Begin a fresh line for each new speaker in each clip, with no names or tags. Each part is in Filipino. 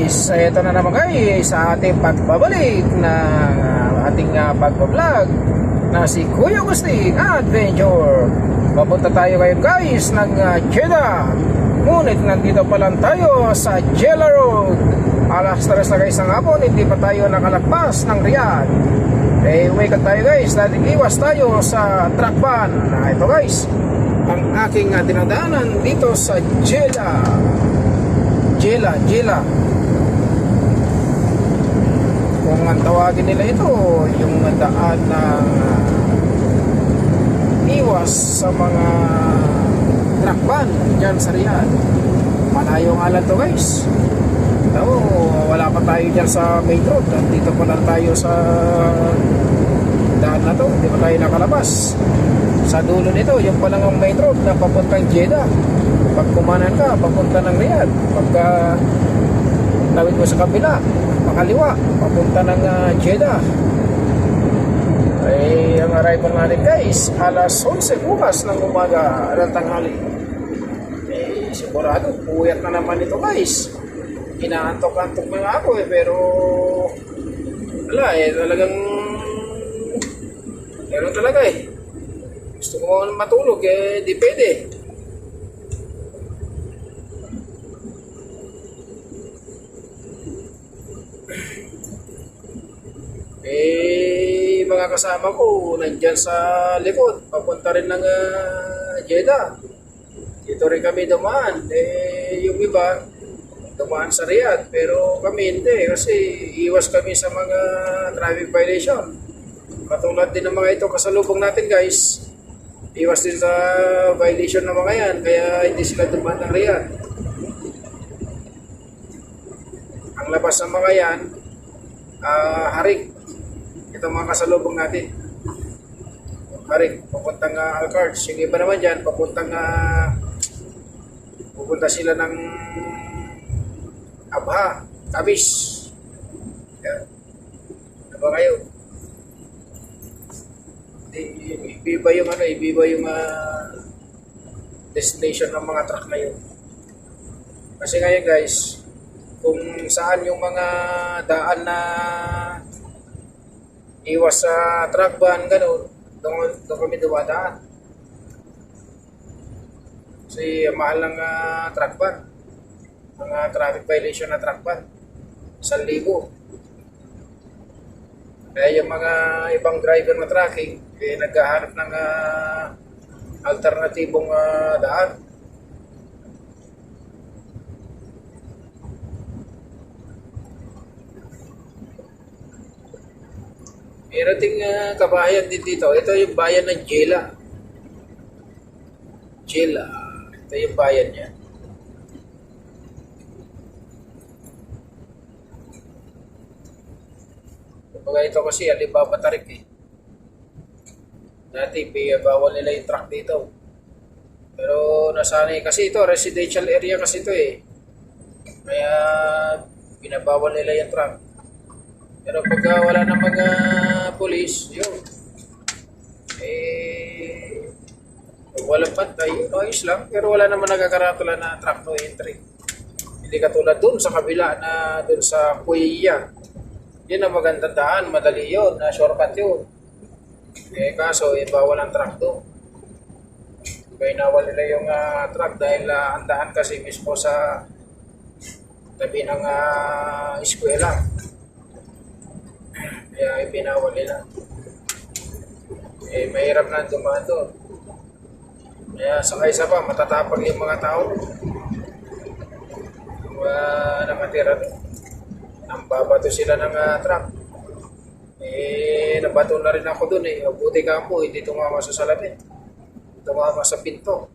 guys, ito na naman guys sa ating pagbabalik na ating pagbablog na si Kuya Agustin Adventure. Papunta tayo ngayon guys ng Jeddah. Ngunit nandito pa lang tayo sa Jeddah Road. Alas 3 na guys ng hapon, hindi pa tayo nakalagpas ng Riyadh. Uwi ka tayo guys, dahil iwas tayo sa truck ban. Ito guys, ang aking dinadaanan dito sa Jeddah. Jeddah. Kung ang tawagin nila ito, yung daan ng iwas sa mga truck ban dyan sa Riyadh. Malayo nga lang to guys. Ito, wala pa tayo dyan sa main road. Dito pa lang tayo sa daan na to. Hindi pa tayo nakalabas. Sa dulo nito, yung pa lang ang main road na papuntang Jeddah. Pag kumanan ka, papunta ng Riyadh. Pagka tawid mo sa kabila, makaliwa, papunta ng Jeddah. Ang arrival natin guys, alas 11 bukas ng umaga ng tanghali. Sigurado, puyat na naman ito guys. Inaantok-antok na nga ako pero wala talagang meron talaga gusto ko matulog di pwede. Mga kasama ko nandyan sa likod, papunta rin ng Jeddah. Dito rin kami dumaan. Yung iba dumaan sa Riyadh, pero kami hindi kasi iwas kami sa mga traffic violation. Katulad din ng mga ito kasalubong natin guys, iwas din sa violation ng mga yan, kaya hindi sila dumaan ng Riyadh. Ang labas ng mga yan, Harig. Ito mga kasalubong natin. Harig, papuntang Alcards. Yung iba naman dyan, papuntang pupunta sila ng Abha, Tabis. Yan. Ano ba kayo? Ibiba yung destination ng mga truck na yun. Kasi ngayon guys, kung saan yung mga daan na iwas sa truck ban, gano'n, doon kami dumadaan. Kasi mahal ng truck ban. Mga traffic violation na truck ban. 1,000. Kaya yung mga ibang driver na trucking, naghahanap ng alternatibong daan. Meron ding kabahayan din dito. Ito yung bayan ng Jeddah. Ito yung bayan niya. Kumbaga ito kasi Alibaba Tarik Dati bawal nila yung truck dito. Pero nasanay kasi ito, residential area kasi ito Kaya binabawal nila yung truck. Pero pagka wala ng mga police, yun. Walang pantay, ayos lang. Pero wala naman nagkakaratula na truck no entry. Hindi katulad dun sa kabila na dun sa Kuya. Yun ang magandang daan, madali yun, na shortcut yun. Kaso, bawal ang truck doon. Kaya nawal nila yung truck dahil ang daan kasi mismo sa tabi ng eskwela. Kaya ipinawal nila. Mahirap na dumaan doon. Kaya sakay-sa pa, matatapag yung mga tao. Yung nakatira doon. Nambabato sila ng truck. Nabato na rin ako doon Buti ka po, hindi tumama sa salamin. Tumama sa pinto.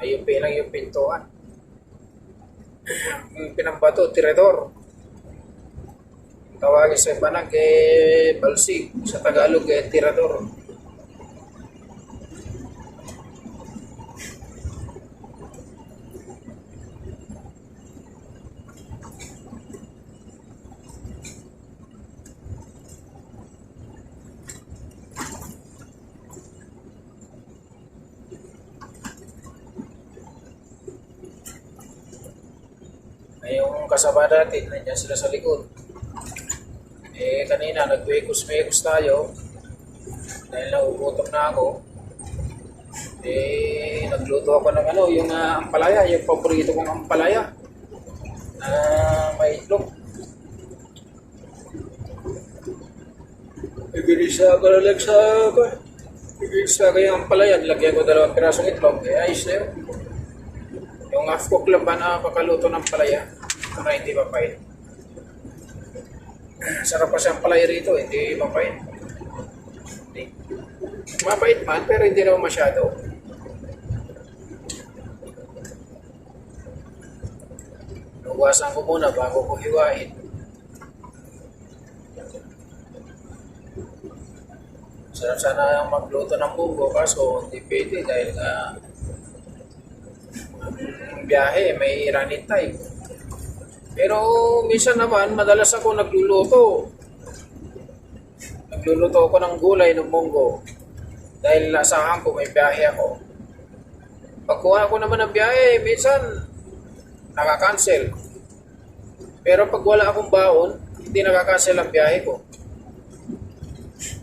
Ayun lang yung pintuan. Yung pinambato, tirador. Tawagin sa iba ng balsig. Sa Tagalog, tirador. Ay, yung kasama natin, nandiyan sila sa likod. Eh, kanina, nagwekos-mekos tayo. Dahil nauutom na ako. Eh, nagluto ako ng ano, yung ampalaya, yung paborito kong ampalaya. Na may itlog. Igilisa ko na lang sa... Igilisa ko yung ampalaya. Lagyan ko 2 pirasong itlog. Eh, ayos na yun. Yung half cook lang ba na pakaluto ng palaya para hindi mapait. Sarap pa siyang palaya rito, hindi mapait. Hindi. Mapait man, pero hindi naman masyado. Huwasan ko muna bago ko hiwain. Sarap sana yung magluto ng bugo, kaso hindi pwede dahil nga biyahe, may running time. Pero minsan naman, madalas ako nagluluto. Nagluluto ako ng gulay ng munggo. Dahil nasahan ko, may biyahe ako. Pagkuha ko naman ng biyahe, minsan nakakancel. Pero pag wala akong baon, hindi nakakancel ang biyahe ko.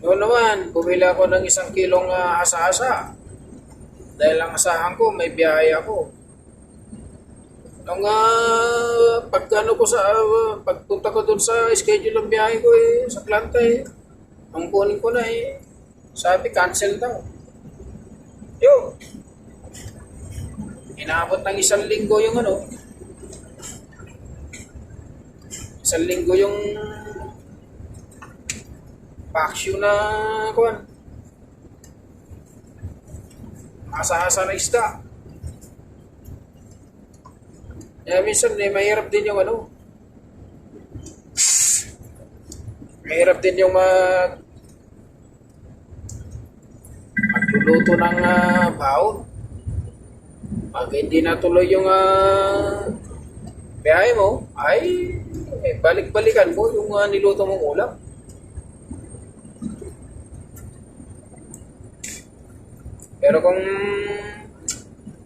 Noon naman, bumili ako ng 1 kilong asa-asa. Dahil ang asahan ko, may biyahe ako. Nung pagkano ko sa pagpunta ko dun sa schedule ng biyahe ko sa planta ang kunin ko na sabi cancel daw. Yo. Inaabot ng 1 linggo yung 1 linggo yung paksyo na kuan. Asa-asa na isda. Minsan mahirap din yung mahirap din yung magluluto ng baon. Pag hindi natuloy yung biyahe mo, ay balik-balikan mo yung niluto mong ulam. Pero kung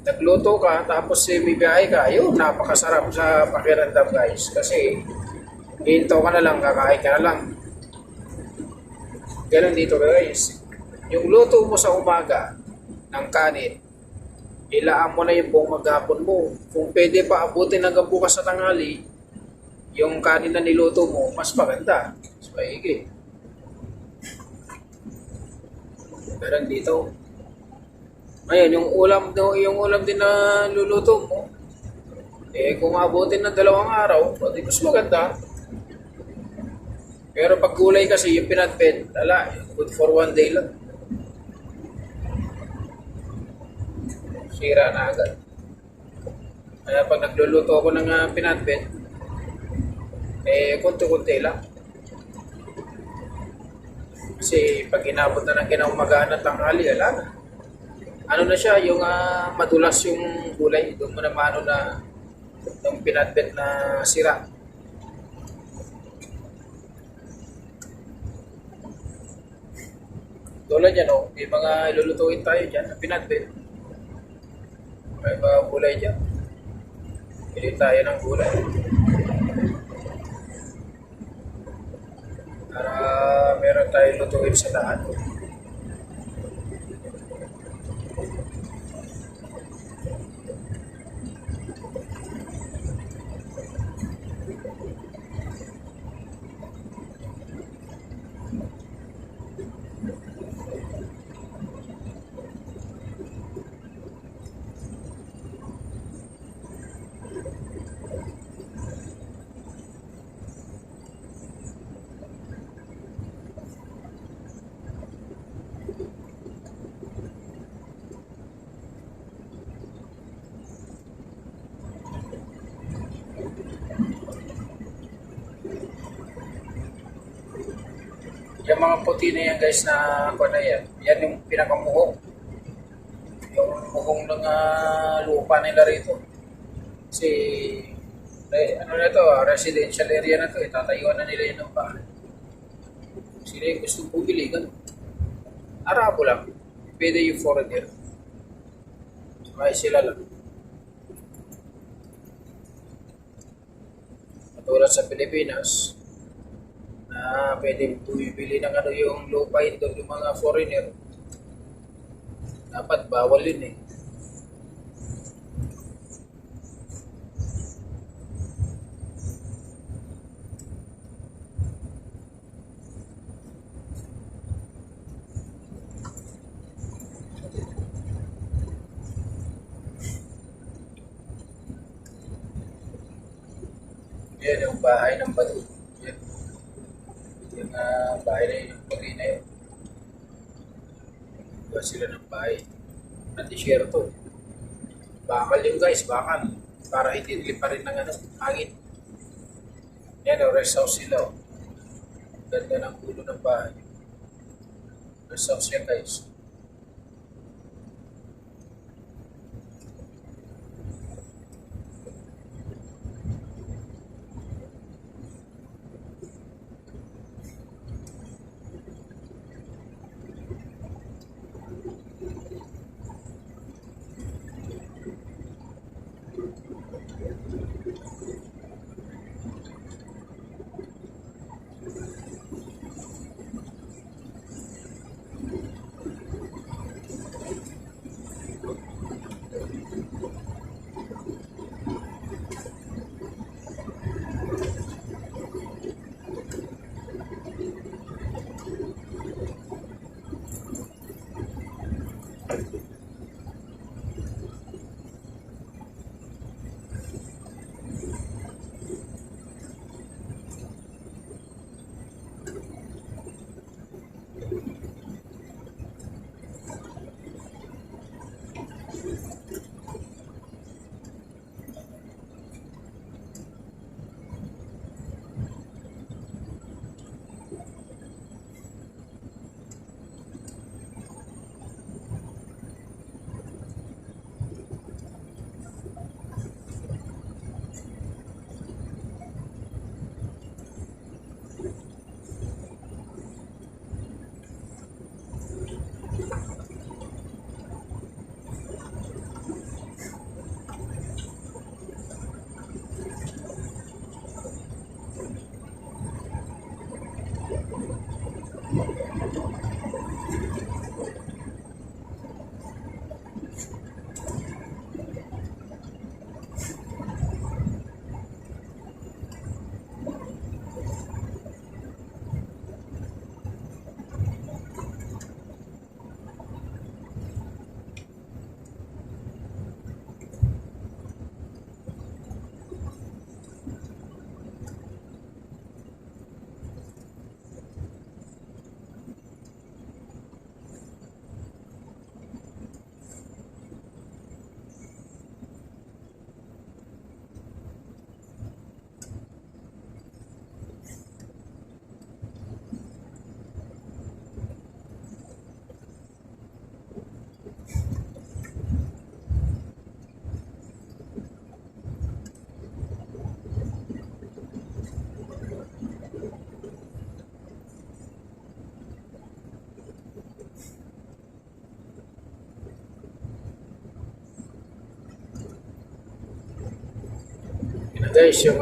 nagluto ka, tapos may biyahe ka, yun, napakasarap sa pakiramdam guys. Kasi, hinto ka na lang, kakain ka na lang. Ganun dito guys. Yung luto mo sa umaga ng kanin, ilaan mo na yung buong maghapon mo. Kung pwede pa abutin hanggang bukas sa tanghali, yung kanin na niluto mo, mas maganda. Mas maigi. Pero dito, ngayon, yung ulam din na luluto mo, kung abutin ng 2 araw, di mas maganda. Pero pag gulay kasi, yung pinatpet, good for 1 day lang. Sira na agad. Kaya pag nagluluto ako ng pinatpet, kunti-kunti lang. Kasi pag inabot na ng kinaumagahan at tanghali, na. Ano na siya, yung madulas yung gulay, doon mo na maano na yung pinatbet na sira. Tulad yan, may mga ilulutuin tayo dyan na pinatbet. May mga gulay dyan. Pili tayo ng gulay. Para meron tayo lutuin sa lahat. Yung mga puti na yan guys na ako na yan yung pinakamuhong. Yung muhong ng lupa nila rito. Kasi ano na to, residential area na to, tatayuan na nila yun ng bahay. Sila yung gusto bumili, ganun. Arabo lang. Pwede yung foreigner. Ay sila lang. tulad sa Pilipinas na pwede bumibili ng ano yung lupa doon yung mga foreigner. Dapat bawal yun eh. Yan yung bahay ng Badu. Yan. Yung bahay na yun, yung pagi na yun. Diba sila ng bahay? Nandisierto. Bakal yung guys, bakal. Para hindi liparin ng ano, hangin. Yan o, rest house sila o. Ganda ng ulo ng bahay. Rest house yan guys. Guys, yung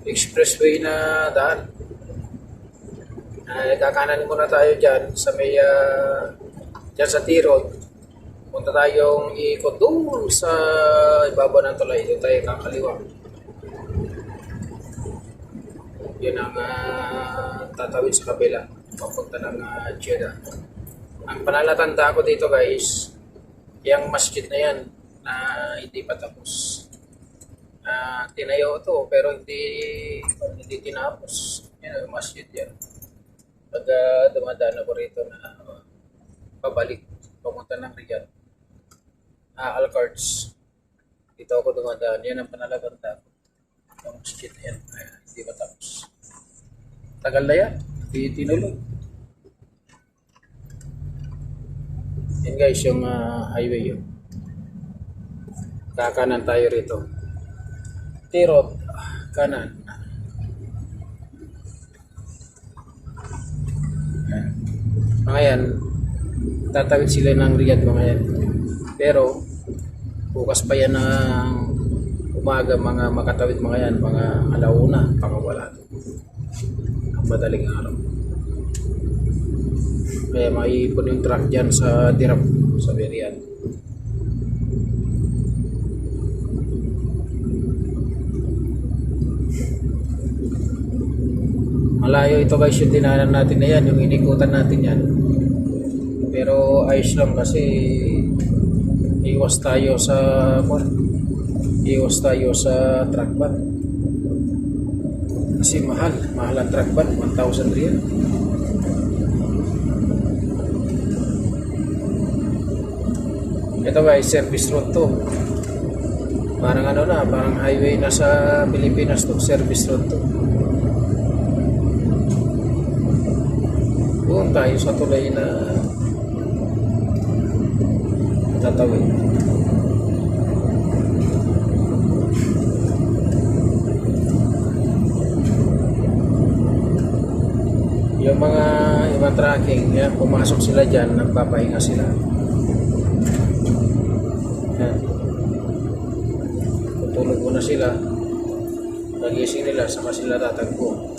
expressway na daan. Kakanan muna tayo dyan sa may dyan sa T-Road. Punta tayong ikot doon sa ibabaw ng tulay. Doon tayo kakaliwa. Yun ang tatawid sa kabila. Papunta ng Jeddah. Ang panalatanda ko dito guys, yung masjid na yan na hindi pa tapos. Tinayo to pero hindi tinapos. Yan ang masjid yan. Pag dumadaan ako rito na pabalik, pumunta ng Riyadh, Al-Qards, dito ako dumadaan. Yan ang panalaganda ko. Ang masjid na yan, hindi pa tapos. Tagal na yan, tinulog. Yan guys, yung highway yun. Kakanan tayo rito. T-Road, kanan. Mga yan, tatawid sila ng Riyadh mga yan. Pero, bukas pa yan ng umaga, mga makatawid mga yan, mga alauna, pakawala. Ang madaling araw. Kaya maiipon yung truck dyan sa Dirap, sa Berian. Malayo ito guys yung dinanan natin na yan, yung inikutan natin yan. Pero ayos lang kasi iwas tayo sa truck ban. Kasi mahal ang truck ban, 1,000 riyan. Ito guys, service road to. Parang parang highway na sa Pilipinas to, service road to. Doon tayo sa tulay na tatawid. Yung mga ibang tracking, yan, pumasok sila dyan, nagpapahinga sila. Yan. Tutulog muna sila. Nagising nila, saka sila tatagpo.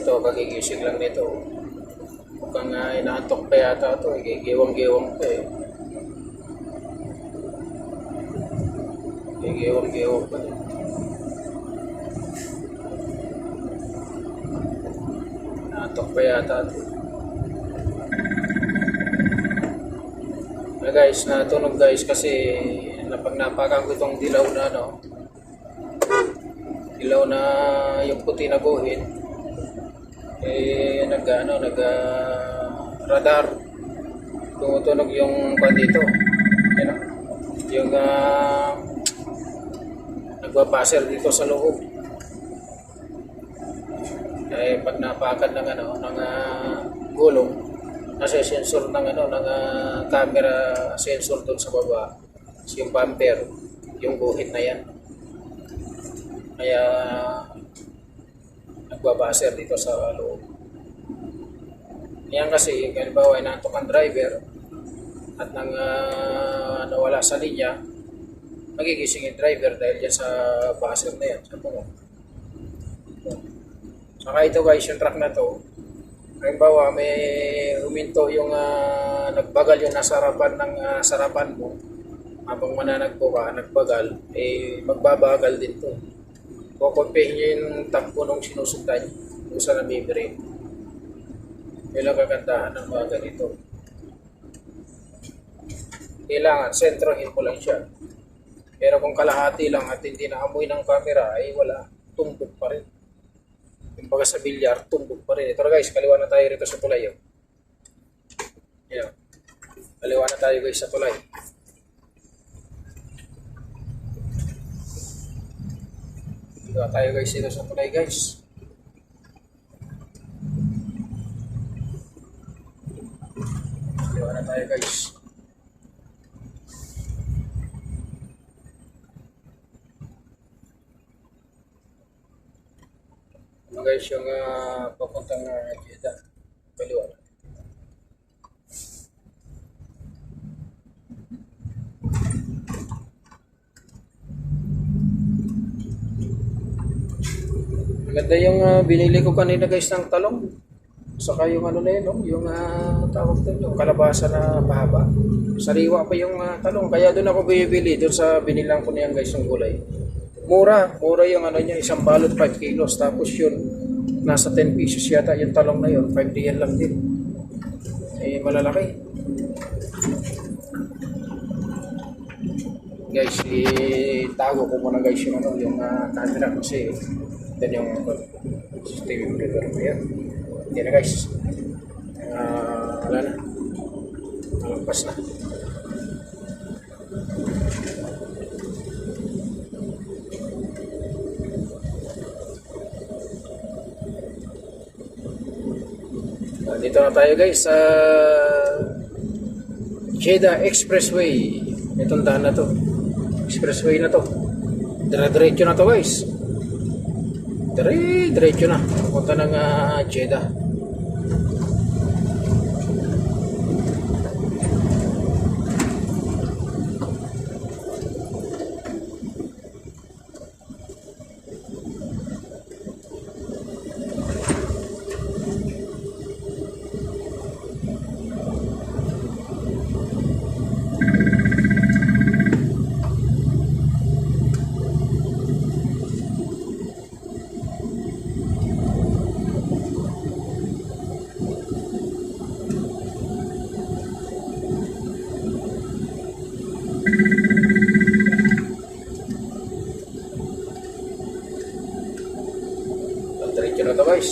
Ito, kagigising lang nito. Mukhang inaantok pa yata ito. Gigiwang-giwang pa eh. Gigiwang-giwang pa eh. Inaantok pa yata ito. Na guys, natunog guys kasi pag napakan ko itong dilaw na dilaw na yung puti na guhit, radar tumutunog yung dito, yung nagpapaser dito sa loob. Pag napakan ng gulong, nasa sensor ng camera sensor doon sa baba, yung bumper, yung guhit na yan, kaya nagbabaser dito sa loob. Yan kasi halimbawa inaantok ang driver at nawala sa linya, magigising yung driver dahil dyan sa buzzer na yan, sa bungo. Saka ito guys, yung truck na to, halimbawa may huminto yung nagbagal yung nasa harapan ng sarapan mo, habang mananagpo ka, nagbagal, magbabagal din to. Kukumpihin nyo yung takbo nung sinusundan kung saan nabibrake. Kailang kagandahan ng mga ganito. Kailangan, sentrohin mo lang siya. Pero kung kalahati lang at hindi naamoy ng camera, ay wala, tumbok pa rin. Yung baga sa bilyar, tumbok pa rin. Ito guys, kaliwa na tayo rito sa tulay. Yan. Kaliwa na tayo guys sa tulay. Kaliwa tayo guys dito sa tulay guys. Kaliwa na tayo guys. Guys, yung papuntang Jeddah, kaliwa. Maganda yung binili ko kanina guys ng talong. Saka yung na yun, no? Yung tawag doon, yung kalabasa na mahaba. Sariwa pa yung talong. Kaya doon ako bibili, doon sa binilang ko niyan guys yung gulay. Mura yung niya, isang balot 5 kilos. Tapos yun, nasa 10 pesos yata yung talong na yun. 5 diyan lang din. Malalaki. Guys, itago ko muna guys yung camera kasi ito yung TV monitor ko yan. Hindi na guys. Wala na. Malampas na. Dito na tayo guys sa Jeddah Expressway. Itong daan na to, expressway na to. Diretso na to guys. Diretso na. Punta ng Jeddah. Diretso na to guys.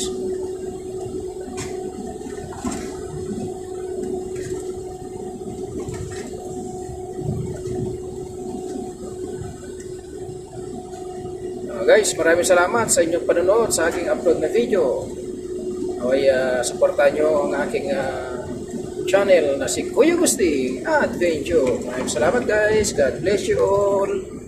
Guys, maraming salamat sa inyong panonood sa aking upload na video. Naway supportan nyo ang aking channel na si Kuya Gusti Adventure. Maraming salamat guys. God bless you all.